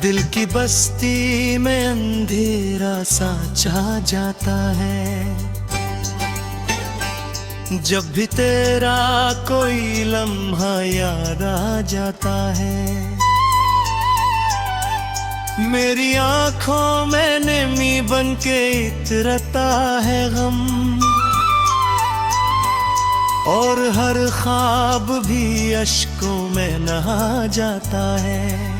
दिल की बस्ती में अंधेरा सा छा जाता है। जब भी तेरा कोई लम्हा याद आ जाता है, मेरी आंखों में नमी बन के इतरता है गम, और हर ख्वाब भी अश्कों में नहा जाता है।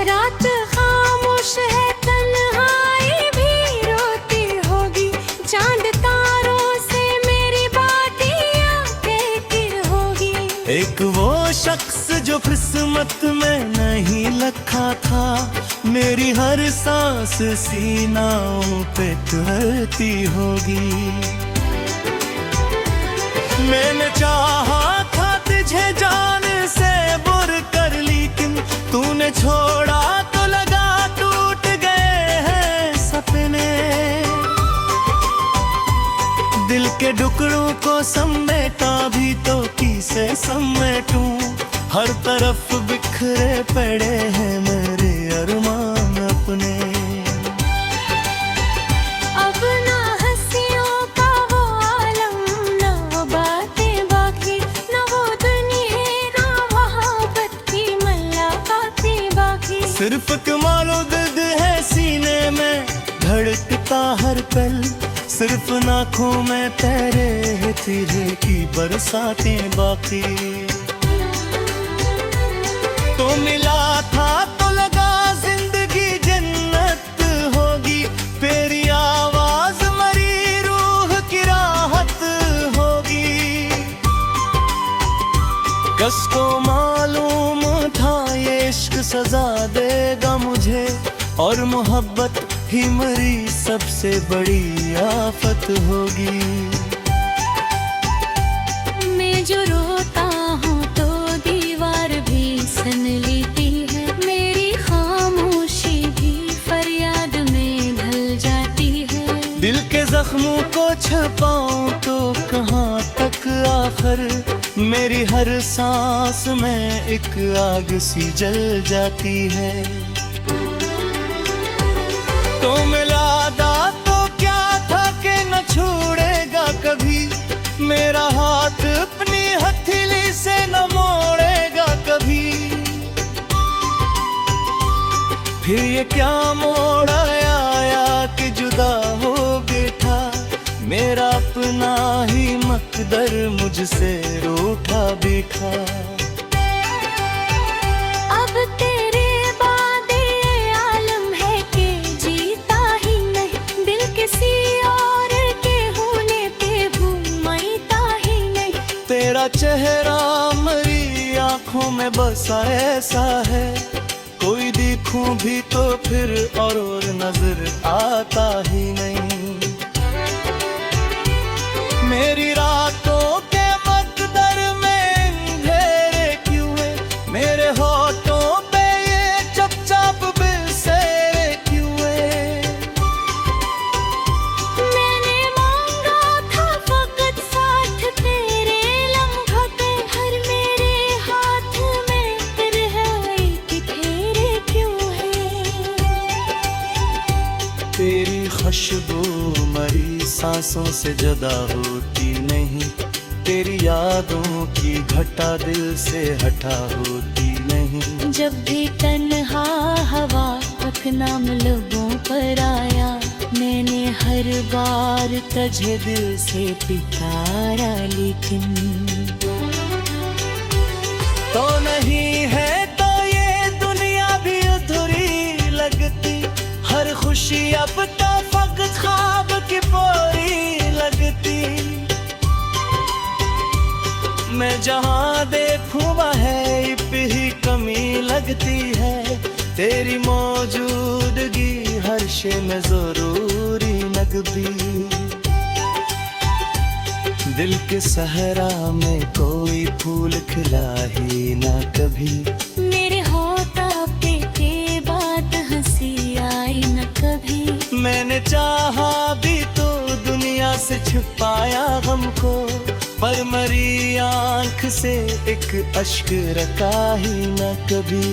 रात खामोश है, तन्हाई भी रोती होगी, चांद तारों से मेरी बातियां कहती होगी। एक वो शख्स जो किस्मत में नहीं लिखा था, मेरी हर सांस सीनाओं पे तुरती होगी। मैंने चाहा था तुझे जान से बुर कर, लेकिन तूने छोड़ा तो लगा टूट गए हैं सपने। दिल के टुकड़ों को समेटा भी तो किसे समेटूं, हर तरफ बिखरे पड़े हैं मेरे अरमान अपने। अब ना हंसियों का वो आलम, ना बातें बाकी, ना वो दुनिया, ना मोहब्बत की मुलाकातें बाकी। सिर्फ कमालो दर्द है सीने में धड़कता हर पल, सिर्फ नाखों में तेरे तेरे की बरसातें बाकी। तो मिला था तो लगा जिंदगी जन्नत होगी, तेरी आवाज मरी रूह की राहत होगी। किसको मालूम था ये इश्क सजा देगा मुझे, और मोहब्बत ही मरी सबसे बड़ी आफत होगी। मैं जो रोता हूँ तो दीवार भी सन लेती है, मेरी खामोशी भी फरियाद में ढल जाती है। दिल के जख्मों को छुपाऊं तो कहाँ तक आखिर, मेरी हर सांस में एक आग सी जल जाती है। तो मिला दा तो क्या था कि न छोड़ेगा कभी, मेरा हाथ अपनी हथेली से न मोड़ेगा कभी। फिर ये क्या मोड़ आया कि जुदा हो बैठा, मेरा अपना ही मकदर मुझसे रूठा बैठा। अब तेरे बाद ये आलम है कि जीता ही नहीं, दिल किसी और के होने पे घूमता ही नहीं। तेरा चेहरा मेरी आंखों में बसा ऐसा है, कोई देखूं भी तो फिर और नजर आता ही नहीं। मेरी रातों के मकदर में अंधेरे क्यों है, मेरे होठों पे ये चुपचाप बिसेरे क्यों है। मैंने मांगा था फकत साथ तेरे लम्हों के, हर मेरे हाथ में तन्हाई की फेरे क्यों है। तेरी खुशबू मरी सांसों से जुदा होती नहीं, तेरी यादों की घटा दिल से हटा होती नहीं। जब भी तन्हा हवा तक नाम लबों पर आया, मैंने हर बार तुझे दिल से पुकारा, लेकिन तो नहीं है तो ये दुनिया भी अधूरी लगती, हर खुशी अब तो फकत ख्वाब की पूरी लगती। मैं जहाँ देखूं वह ही कमी लगती है, तेरी मौजूदगी हर शे में जरूरी लगती। दिल के सहरा में कोई फूल खिला ही ना कभी, मेरे होठों के बाद हंसी आई न कभी। मैंने चाहा भी तो दुनिया से छुपाया गम को, पर मरी आंख से एक अश्क रका ही न कभी।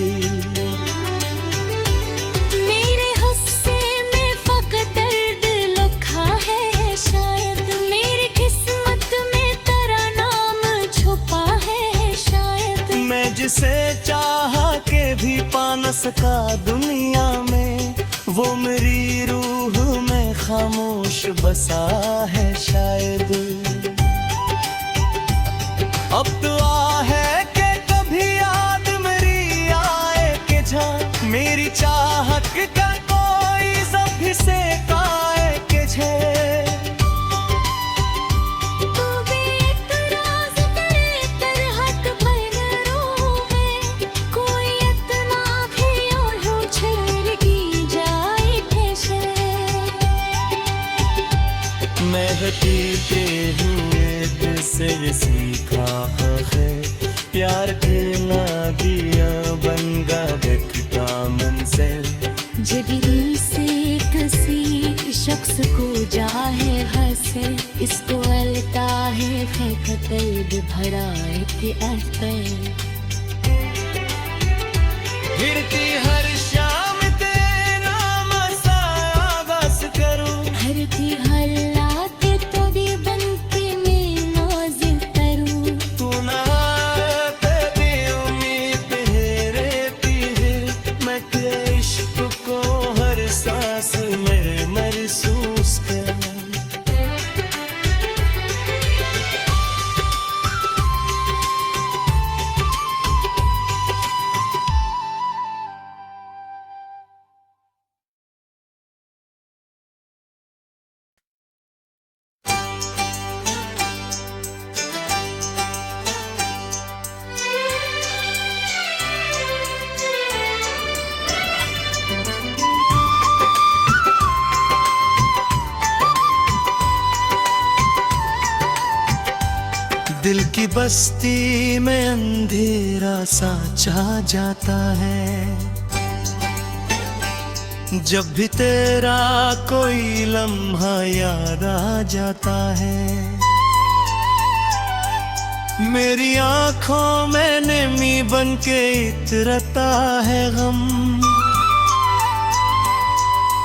मेरे हुस्से में फकत दर्द लिखा है शायद, मेरी किस्मत में तेरा नाम छुपा है शायद। मैं जिसे चाहा के भी पा न सका दुनिया में, वो मेरी रूह में खामोश बसा है शायद। अब दुआ है कि कभी याद मेरी आए कि जहाँ मेरी चाहत का कोई जब से काए कि झे। तू बेतराज तेरे तरहत पैरों में, कोई इतना भी और छलकी जाए कैसे। मैं हकीके हुए दिल से सीखा है, प्यार करना दिया बनगा देखता मन से। जगी से किसी शख्स को जाहे हंसे, इसको अलता है कतल भरा है। गिरती हर शाम तेरे नाम सा बस करूं, हरती हल्लाते तो दी बनती मैं नाज़ करूं। तू ना तेरी उम्मीद है रहती है, मैं तेरे इश्क को हर सांस में महसूस कर। दिल की बस्ती में अंधेरा सा छा जाता है, जब भी तेरा कोई लम्हा याद आ जाता है। मेरी आंखों में नमी बन के इतरता है गम,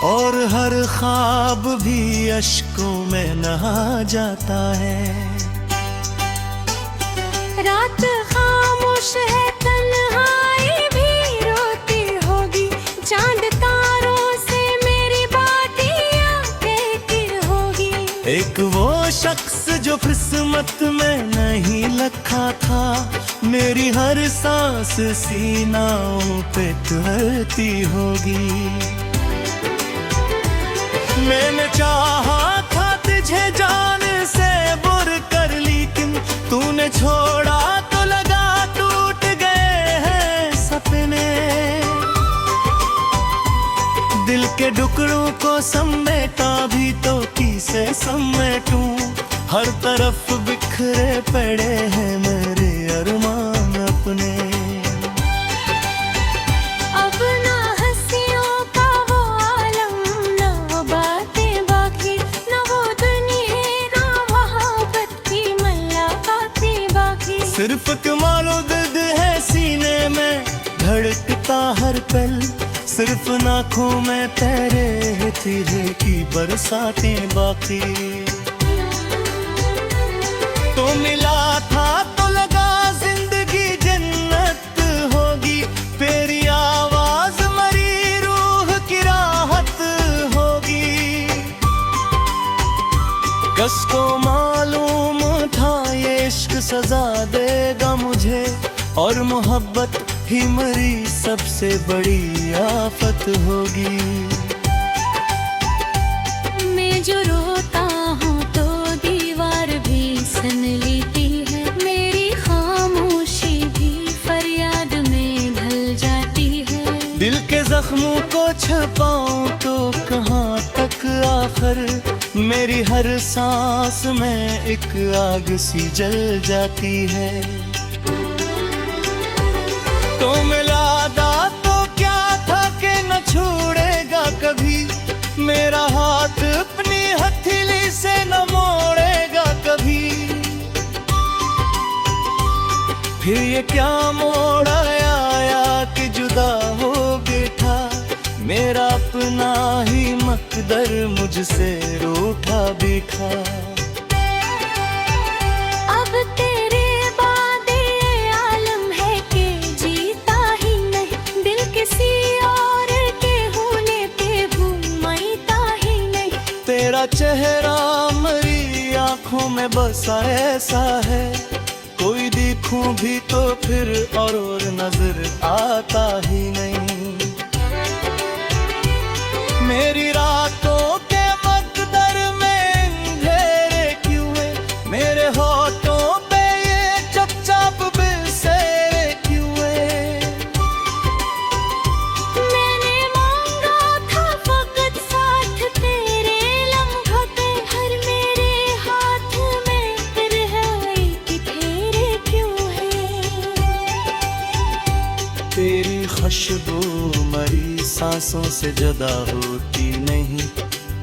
और हर ख्वाब भी अश्कों में नहा जाता है। रात खामोश है तन्हाई भी रोती होगी, चांद तारों से मेरी बातियां कहती होगी। एक वो शख्स जो किस्मत में नहीं लिखा था, मेरी हर सांस सीनाओं पे तुरती होगी। मैंने चाहा था तुझे जान से बुर कर, लेकिन तूने छोड़ा तो लगा टूट गए हैं सपने। दिल के टुकड़ों को समेटा भी तो किसे समेटूं, हर तरफ बिखरे पड़े हैं मेरे अरमान अपने। अब ना हंसियों का वो आलम, ना वो बातें बाकी, ना वो दुनिया, ना मोहब्बत की मुलाकातें बाकी। सिर्फ कमालो दर्द है सीने में धड़कता हर पल, सिर्फ नाखों में तेरे तेरे की बरसातें बाकी। तो मिला था तो लगा जिंदगी जन्नत होगी, तेरी आवाज मरी रूह की राहत होगी। किसको मालूम था ये इश्क सजा देगा मुझे, और मोहब्बत ही मेरी सबसे बड़ी आफत होगी। मैं जो रोता हूँ तो दीवार भी सन लेती है, मेरी खामोशी भी फरियाद में ढल जाती है। दिल के जख्मों को छुपाऊं तो कहाँ तक आखिर, मेरी हर सांस में एक आग सी जल जाती है। तो मिला दा तो क्या था कि न छोड़ेगा कभी, मेरा हाथ अपनी हथेली से न मोड़ेगा कभी। फिर ये क्या मोड़ आया कि जुदा हो बैठा, मेरा अपना ही मकदर मुझसे रूठा बैठा। अब तेरे बाद ये आलम है कि जीता ही नहीं, दिल किसी और के होने पे घूमता ही नहीं। तेरा चेहरा मेरी आंखों में बसा ऐसा है, कोई देखूं भी तो फिर और नजर आता ही नहीं। मेरी रातों के मकदर में अंधेरे क्यों है, मेरे होठों पे ये चुपचाप बिसेरे क्यों है। मैंने मांगा था फकत साथ तेरे लम्हों पे, हर मेरे हाथ में तन्हाई की फेरे क्यों है। तेरी खुशबू मरी सांसों से जुदा होती नहीं,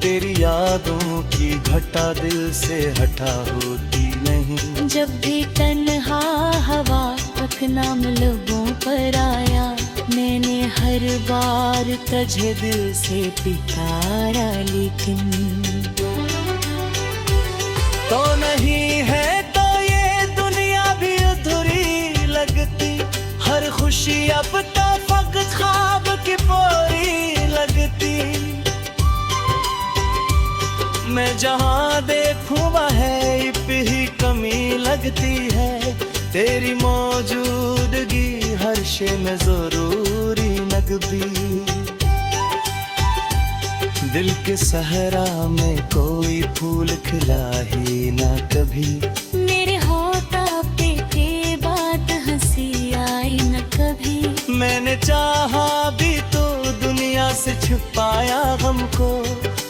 तेरी यादों की घटा दिल से हटा होती नहीं। जब भी तन्हा हवा तक नाम लबों पर आया, मैंने हर बार तुझे दिल से पुकारा, लेकिन तो नहीं है तो ये दुनिया भी अधूरी लगती, हर खुशी अब तो फकत ख्वाब की पूरी लगती। मैं जहाँ देखूँ वह ही कमी लगती है, तेरी मौजूदगी हर शे में जरूरी लगती। दिल के सहरा में कोई फूल खिला ही ना कभी, मेरे होठों पे के बात हंसी आई न कभी। मैंने चाहा भी तो दुनिया से छुपाया हमको,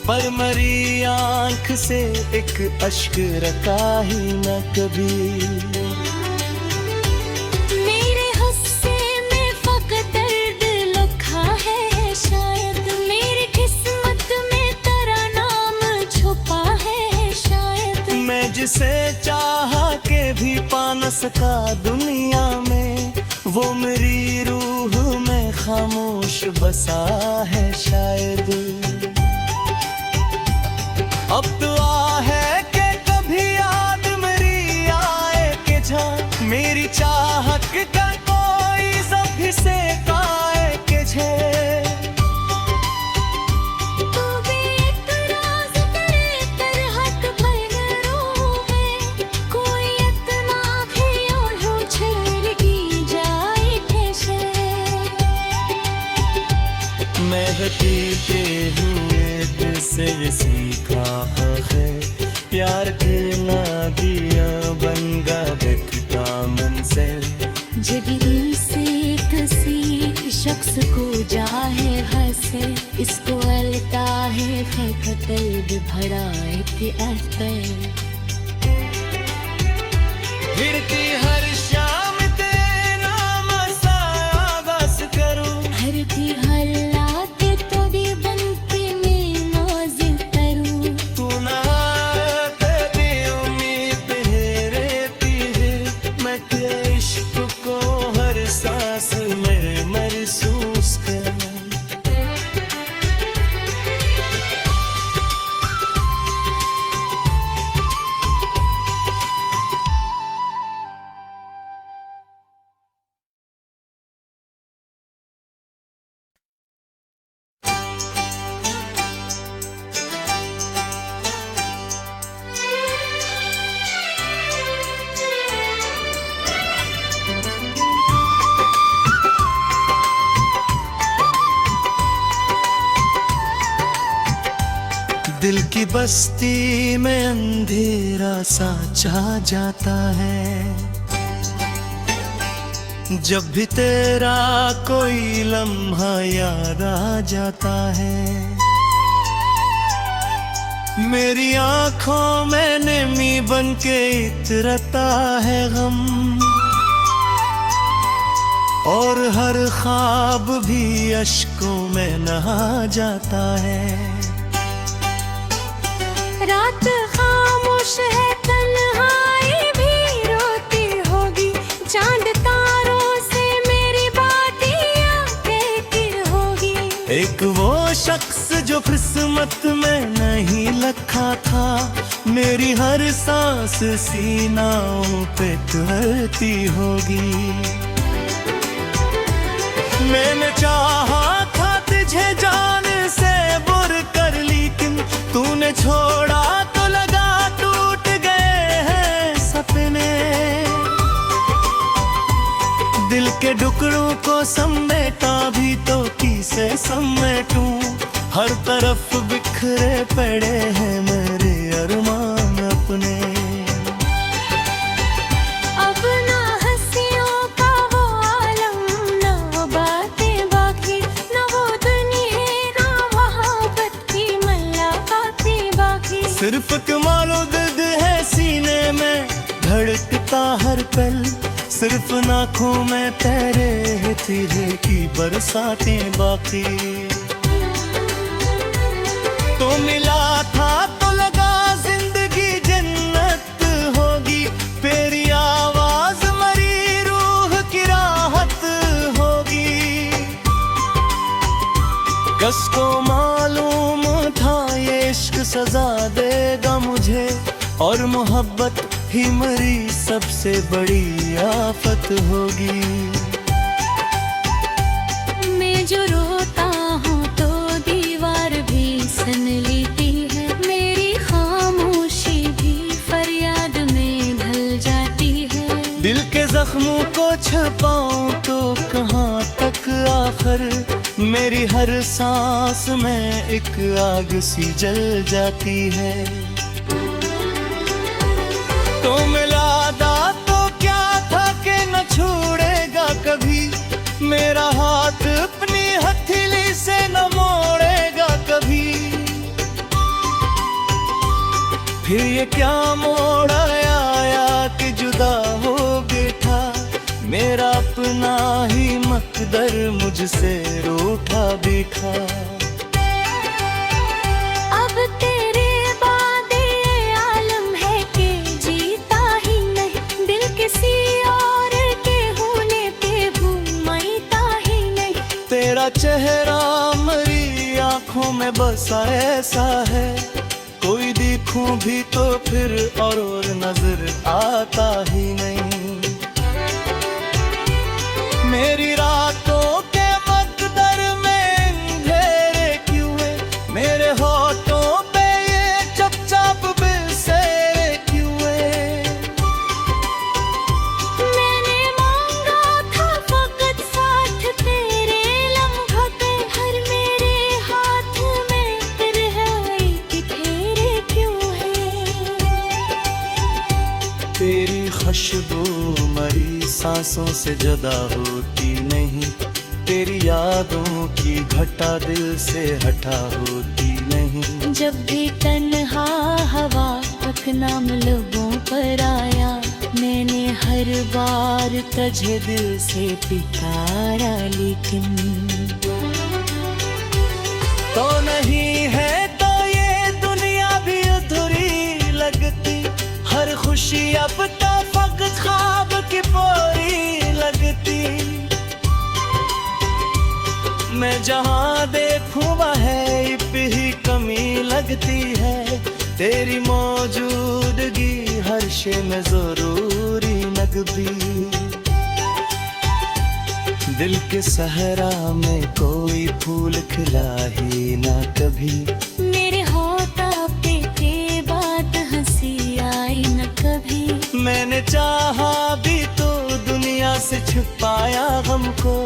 पर मरी आंख से एक अश्क रखा ही न कभी। मेरे हुस्से में फकत दर्द लिखा है शायद, मेरी किस्मत में तेरा नाम छुपा है शायद। मैं जिसे चाहा के भी पा न सका दुनिया में, वो मेरी रूह में खामोश बसा है शायद। अब दुआ है कि कभी याद मेरी आए कि जहाँ मेरी चाहत का कोई ज़ख्म से काए कि तू भी एक राज तेरे तरहत भैरों में, कोई इतना भी और छेड़ की जाए कैसे। मैं हकीके हुए दिल से ये सीखा है, प्यार करना दिया बन गा बेखुदा मंज़िल। जिगरी से किसी शख्स को जाहे हंसे, इसको अलता है कतल भरा है। गिरती हर शाम तेरे नाम सा बस करूं, हर की हालात तो भी बनते मैं नाज करूं। तू ना तेरी उम्मीद है रहती है, मैं तेरे इश्क को हर सांस में महसूस करूं। दिल की बस्ती में अंधेरा सा छा जाता है, जब भी तेरा कोई लम्हा याद आ जाता है। मेरी आंखों में नमी बन के इतरता है गम, और हर ख्वाब भी अश्कों में नहा जाता है। रात खामोश है, तन्हाई भी रोती होगी, चांद शख्स जो किस्मत में नहीं लिखा था, मेरी हर सांस सीनाओं पे तुरती होगी। मैंने चाहा था तुझे जान से बुर कर, लेकिन तूने छोड़ा तो लगा टूट गए हैं सपने। दिल के टुकड़ों को समेटा भी तो किसे समेटूं, हर तरफ बिखरे पड़े हैं मेरे अरमान अपने। अब ना हंसियों का वो आलम, ना वो बातें बाकी, ना वो दुनिया, ना मोहब्बत की मुलाकातें बाकी। सिर्फ कमालो दर्द है सीने में धड़कता हर पल, सिर्फ नाखों में तेरे तेरे की बरसातें बाकी। तो मिला था तो लगा जिंदगी जन्नत होगी, तेरी आवाज मरी रूह की राहत होगी। किसको मालूम था ये इश्क सजा देगा मुझे, और मोहब्बत ही मरी सबसे बड़ी आफत होगी। मैं जो रोता हूँ तो दीवार भी सुन लेती है, मेरी खामोशी भी फरियाद में ढल जाती है। दिल के जख्मों को छुपाऊं तो कहाँ तक आखिर, मेरी हर सांस में एक आग सी जल जाती है। तो मिला दा तो क्या था कि न छोड़ेगा कभी, मेरा हाथ अपनी हथेली से न मोड़ेगा कभी। फिर ये क्या मोड़ आया कि जुदा हो बैठा, मेरा अपना ही मकदर मुझसे रूठा बैठा। अब तेरे बाद ये आलम है कि जीता ही नहीं, दिल किसी और के होने पे घूमता ही नहीं। तेरा चेहरा मेरी आंखों में बसा ऐसा है, कोई देखूं भी तो फिर और नजर आता ही नहीं। मेरी रातों के मकदर में अंधेरे क्यों है, मेरे होठों पे ये चुपचाप बिसेरे क्यों है। मैंने मांगा था फकत साथ तेरे लम्हों के, हर मेरे हाथ में तन्हाई की फेरे क्यों है। तेरी खुशबू मरी सांसों से जुदा होती नहीं, तेरी यादों की घटा दिल से हटा होती नहीं। जब भी तन्हा हवा तक नाम लोगों पर आया, मैंने हर बार तुझे दिल से पुकारा, लेकिन तो नहीं है तो ये दुनिया भी अधूरी लगती, हर खुशी अब तो फकत ख्वाब की पूरी लगती। मैं जहाँ देखूं वह ही कमी लगती है, तेरी मौजूदगी हर शे में जरूरी लगती। दिल के सहरा में कोई फूल खिला ही ना कभी, मेरे होठों पे के बाद हंसी आई न कभी। मैंने चाहा भी तो दुनिया से छुपाया गम को,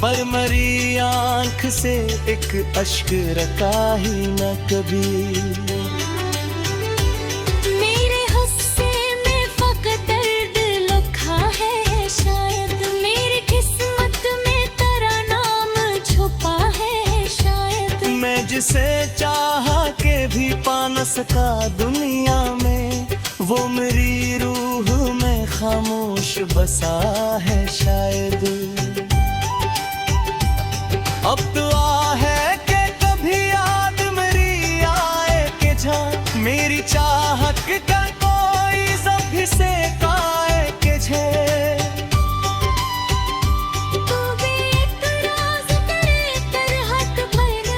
पर मरी आंख से एक अश्क रखा ही न कभी। मेरे हस्से में फकत दर्द लिखा है शायद, मेरी किस्मत में तेरा नाम छुपा है शायद। मैं जिसे चाहा के भी पा न सका दुनिया में, वो मेरी रूह में खामोश बसा है शायद। अब दुआ है कि कभी याद मेरी आए कि जहाँ मेरी चाहत का कोई जब से काए कि झे। तू भी एक राज तेरे तरहत पर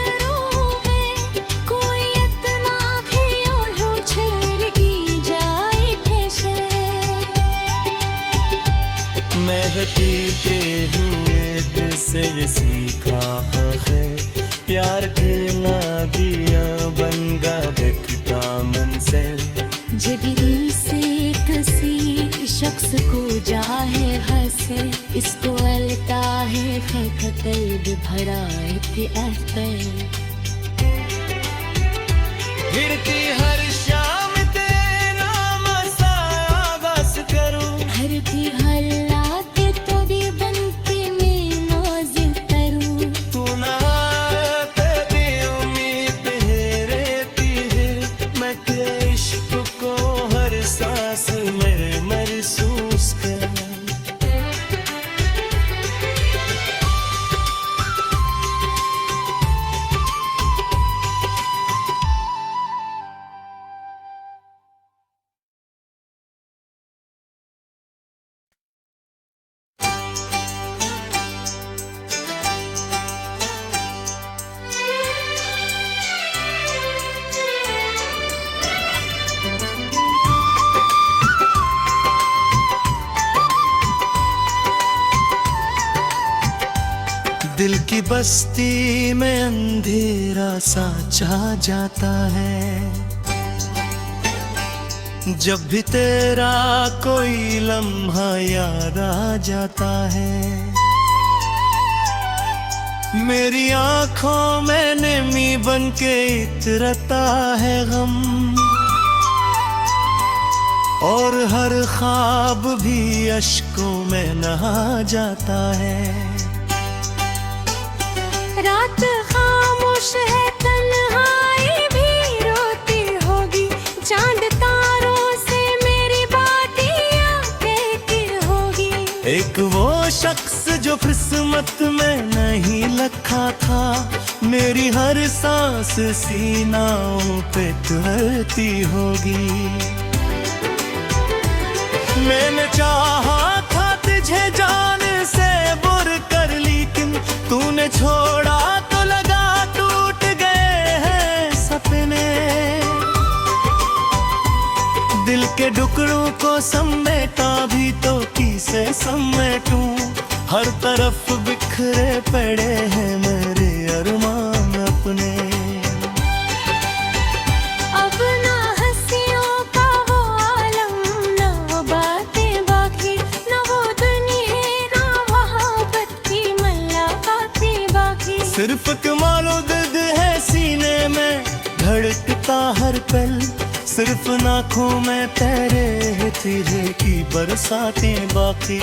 महती के हुए से सीखा है प्यार खिला दिया बनगा देखता मन से जब से किसी शख्स को जाहे हंसे इसको अलता है कल्ब भरा फिरती हर शाम तेरा मसाया बस करूं हरती हल्लात तो भी बनते मैं नौज करूं तू ना तेरी उम्मीद है रहती है मैं तेरे इश्क को हर सांस में महसूस कर दिल की बस्ती में अंधेरा सा छा जाता है जब भी तेरा कोई लम्हा याद आ जाता है मेरी आंखों में नमी बन के इतरता है गम और हर ख्वाब भी अश्कों में नहा जाता है रात खामोश है तन्हाई भी रोती होगी चांद तारों से मेरी बातियां कहती होगी एक वो शख्स जो किस्मत में नहीं लिखा था मेरी हर सांस सीनाओं पे तुरती होगी मैंने चाहा था तुझे जान से बुर कर लेकिन तूने छोड़ा तो लगा टूट गए हैं सपने दिल के टुकड़ों को समेटा भी तो किसे समेटूं हर तरफ बिखरे पड़े हैं मेरे अरमान अपने अब ना हंसियों का वो आलम ना वो बातें बाकी ना वो दुनिया ना मोहब्बत की मुलाकातें बाकी सिर्फ कमालो दर्द है सीने में धड़कता हर पल सिर्फ नाखों में तेरे तेरे की बरसातें बाकी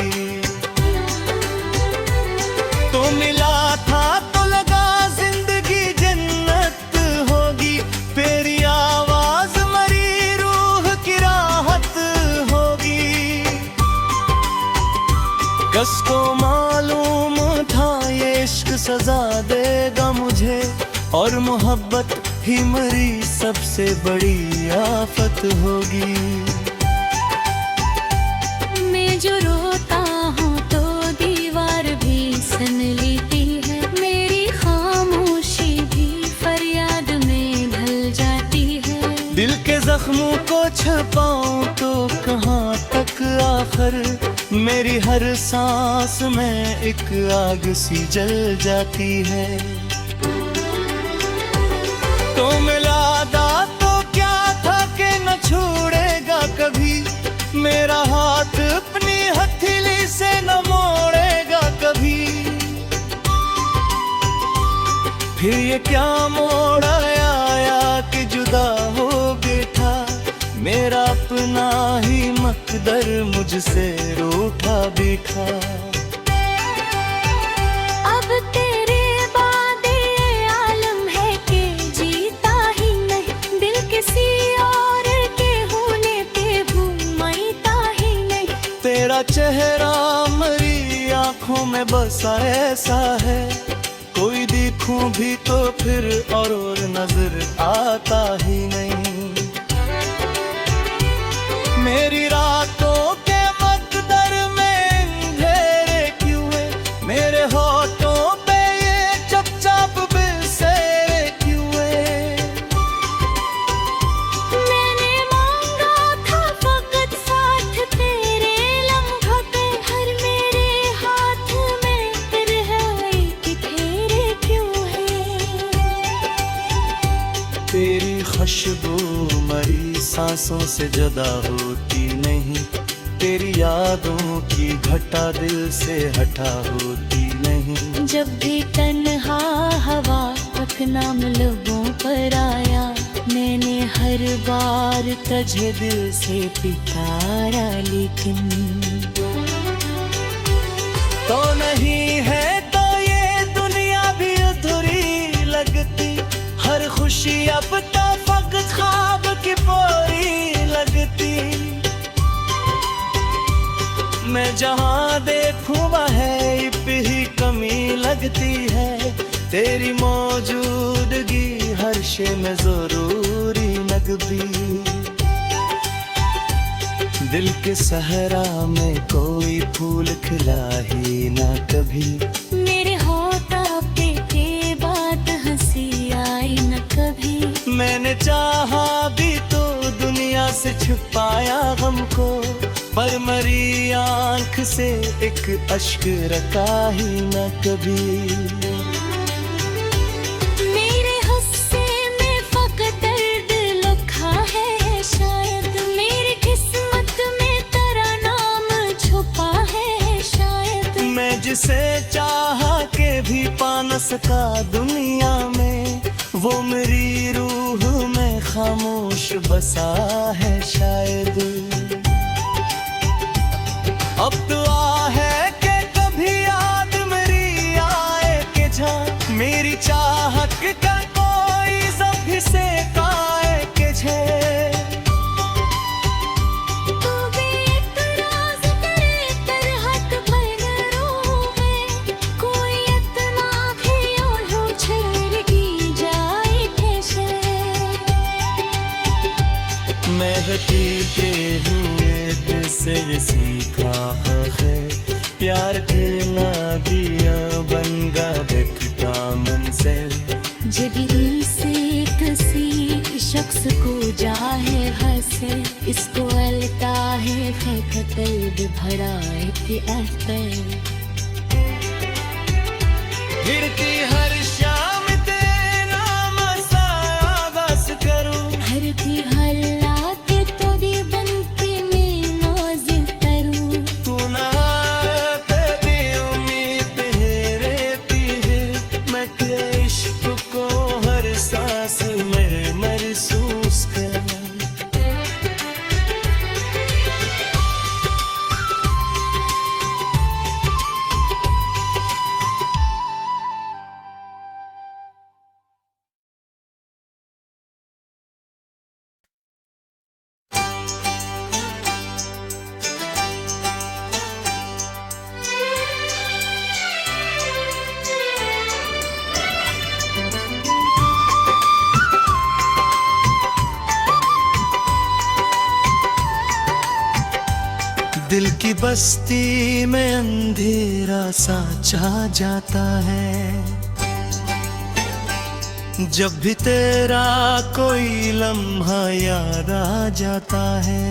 तो मिला था तो लगा जिंदगी जन्नत होगी तेरी आवाज मरी रूह की राहत होगी किसको मालूम था ये इश्क सजा देगा मुझे और मोहब्बत ही मरी सबसे बड़ी आफत होगी मैं जो रोता हूँ तो दीवार भी सन लेती है मेरी खामोशी भी फरियाद में ढल जाती है दिल के जख्मों को छुपाऊं तो कहाँ तक आखिर मेरी हर सांस में एक आग सी जल जाती है तो मिला दा तो क्या था कि न छोड़ेगा कभी मेरा हाथ अपनी हथेली से न मोड़ेगा कभी फिर ये क्या मोड़ आया कि जुदा हो बैठा मेरा अपना ही मकदर मुझसे रूठा बैठा अब तेरे बाद ये आलम है कि जीता ही नहीं दिल किसी और के होने पे घूमता ही नहीं तेरा चेहरा मरी आंखों में बसा ऐसा है कोई देखूं भी तो फिर और नजर आता ही नहीं मेरी रातों के मकदर में अंधेरे क्यों है मेरे होठों पे ये चुपचाप बिसेरे क्यों है मैंने मांगा था फकत साथ तेरे लम्हों पे हर मेरे सांसों से जुदा होती नहीं, तेरी यादों की घटा दिल से हटा होती नहीं। जब भी तन्हा हवा नाम लबों पर आया, मैंने हर बार तुझे दिल से पुकारा, लेकिन तो नहीं है तो ये दुनिया भी अधूरी लगती, हर खुशी अब तो फकत ख्वाब की पूरी लगती। मैं जहाँ देखूँ वह ही कमी लगती है, तेरी मौजूदगी हर शे में जरूरी लगती। दिल के सहरा में कोई फूल खिला ही ना कभी, मेरे होठों पे बात हंसी आई न कभी। मैंने चाहा भी तो दुनिया से छुपाया गम को, पर मरी आंख से एक अश्क रखा ही न कभी। मेरे गुस्से में फकत दर्द लिखा है शायद, मेरी किस्मत में तेरा नाम छुपा है शायद। मैं जिसे चाहा के भी पा न सका दुनिया में, वो मेरी रूह में खामोश बसा है शायद। अब दुआ है कि कभी याद मेरी आए कि जहाँ मेरी चाहत का कोई ज़ख्म से काए कि तू भी इतराज़ करे तरहत पर रोवे, कोई इतना भी ओढ़ो छिड़की जाए कैसे। मैं हकीके हुए दिल से ये सीखा है, प्यार करना दिया बनगा देखता मंजिल। जिगरी से किसी शख्स को जाहे हंसे, इसको अलता है कतल भरा है। खिड़की हर शाम तेरा मसाया बस करूं, हर की हालात तो दी बनते मैं नाज करूं। तू ना तेरी उम्मीद है रहती है, मैं तेरे इश्क को हर सांस में महसूस करूं। दिल की बस्ती में अंधेरा सा छा जाता है, जब भी तेरा कोई लम्हा याद आ जाता है।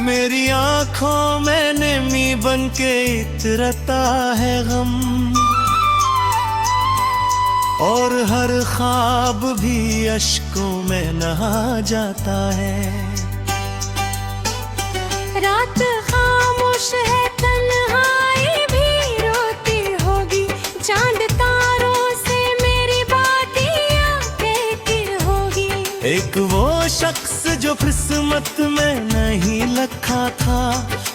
मेरी आंखों में नमी बन के इतरता है गम, और हर ख्वाब भी अश्कों में नहा जाता है। रात खामोश है, तन्हाई भी रोती होगी, चांद तारों से मेरी बातियां कहती होगी। एक वो शख्स जो किस्मत में नहीं लिखा था,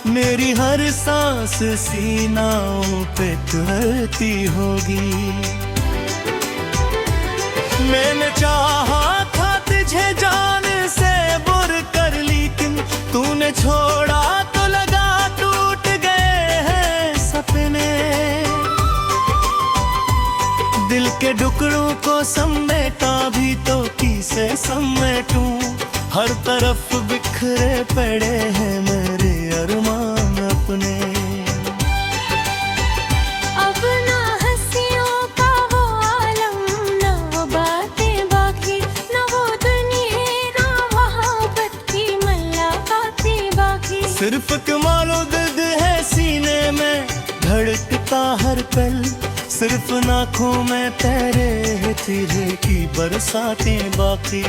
मेरी हर सांस सीनाओं पे तुरती होगी। मैंने चाहा था तुझे जान से बुर कर, लेकिन तूने छोड़ा तो लगा टूट गए हैं सपने। दिल के टुकड़ों को समेटा भी तो किसे समेटूं, हर तरफ बिखरे पड़े हैं मेरे अरमान अपने। अब ना हंसियों का वो आलम, ना वो बातें बाकी, ना वो दुनिया, ना मोहब्बत की मुलाकातें बाकी। सिर्फ कमालो दर्द है सीने में धड़कता हर पल, सिर्फ नाखों में तेरे तेरे की बरसातें बाकी।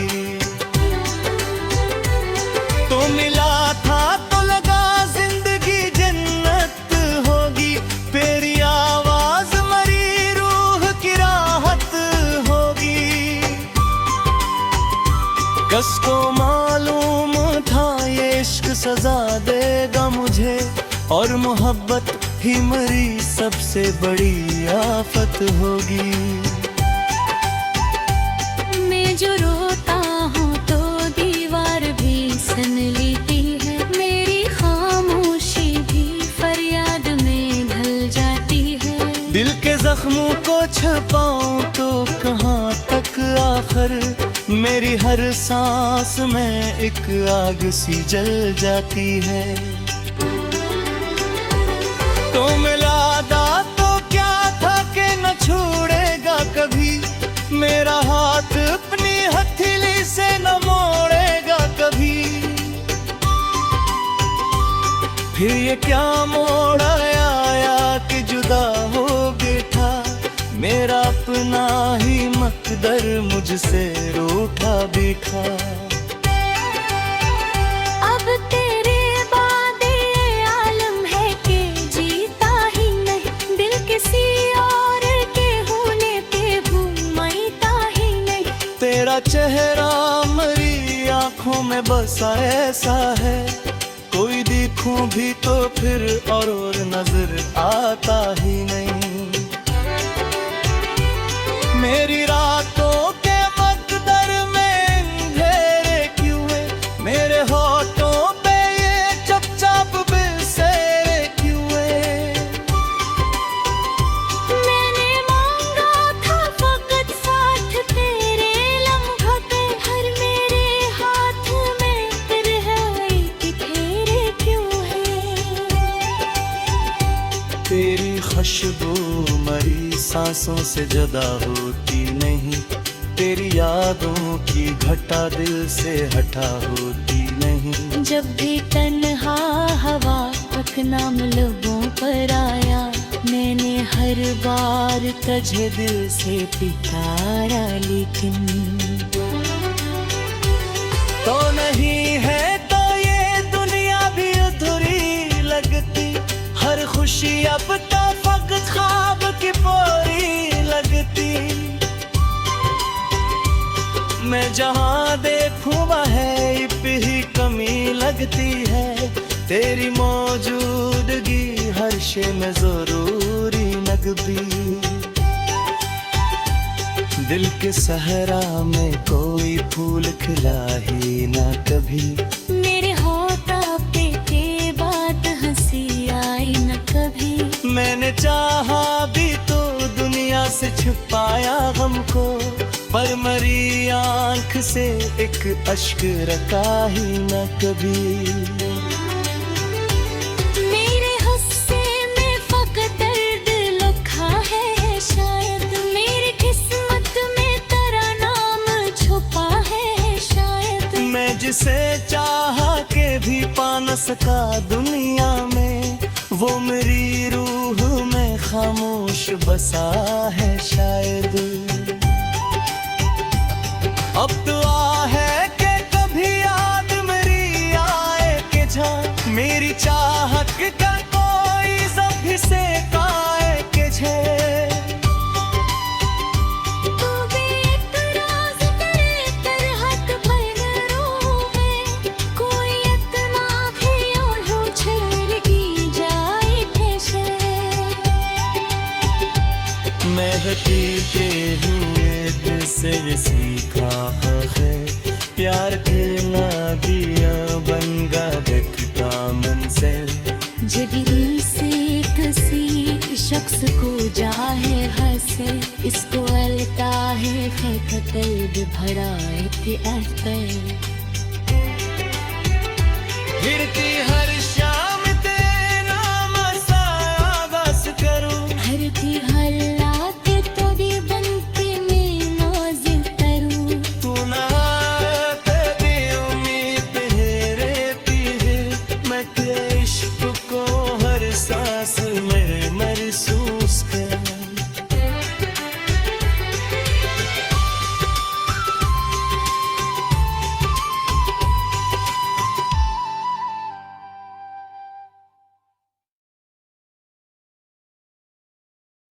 तो मिला था तो लगा जिंदगी जन्नत होगी, तेरी आवाज मरी रूह की राहत होगी। किसको मालूम था ये इश्क सजा देगा मुझे, और मोहब्बत ही मरी सबसे बड़ी आफत होगी। मैं जो रोता हूँ तो दीवार भी सुन लेती है, मेरी खामोशी भी फरियाद में ढल जाती है। दिल के जख्मों को छुपाऊं तो कहाँ तक आखिर, मेरी हर सांस में एक आग सी जल जाती है। तो मिला दा तो क्या था कि न छोड़ेगा कभी, मेरा हाथ अपनी हथेली से न मोड़ेगा कभी। फिर ये क्या मोड़ आया कि जुदा हो बैठा, मेरा अपना ही मकदर मुझसे रूठा बैठा। अब तेरे बाद ये आलम है कि जीता ही नहीं, दिल किसी और के होने पे घूमता ही नहीं। तेरा चेहरा मरी आंखों में बसा ऐसा है, कोई देखूं भी तो फिर और नजर आता ही नहीं। मेरी रातों के मकदर में अंधेरे क्यों है, मेरे होठों पे ये चुपचाप बिसेरे क्यों है। मैंने मांगा था फकत साथ तेरे लम्हों के, हर मेरे हाथ में तन्हाई की फेरे क्यों है। तेरी खुशबू मरी सांसों से जुदा होती नहीं, तेरी यादों की घटा दिल से हटा होती नहीं। जब भी तन्हा हवा तक नाम लबों पर आया, मैंने हर बार तुझे दिल से पुकारा, लेकिन तो नहीं है तो ये दुनिया भी अधूरी लगती, हर खुशी अब तो फकत ख्वाब की पूरी लगती। मैं जहाँ देखूं वह ही कमी लगती है, तेरी मौजूदगी हर शे में जरूरी लगती। दिल के सहरा में कोई फूल खिला ही ना कभी, मेरे होठों पे के बाद हंसी आई न कभी। मैंने चाहा भी तो दुनिया से छुपाया गम को, पर मरी आंख से एक अश्क रखा ही न कभी। मेरे हुस्से में फकत दर्द लिखा है शायद, मेरी किस्मत में तेरा नाम छुपा है शायद। मैं जिसे चाहा के भी पा न सका दुनिया में, वो मेरी रूह में खामोश बसा है शायद। अब दुआ है कि कभी याद मेरी आए कि जहाँ मेरी चाहत का कोई जब से काए कि झे। तू भी एक राज तेरे तरहत पैरों में, कोई इतना भी और छड़की जाए कैसे। मैं हकीके हुए से सीखा है, प्यार खेलना दिया बनगा देखता मन से। जब दिल से किसी शख्स को जाहे हंसे, इसको अलता है कल्ब भरा है। फिरती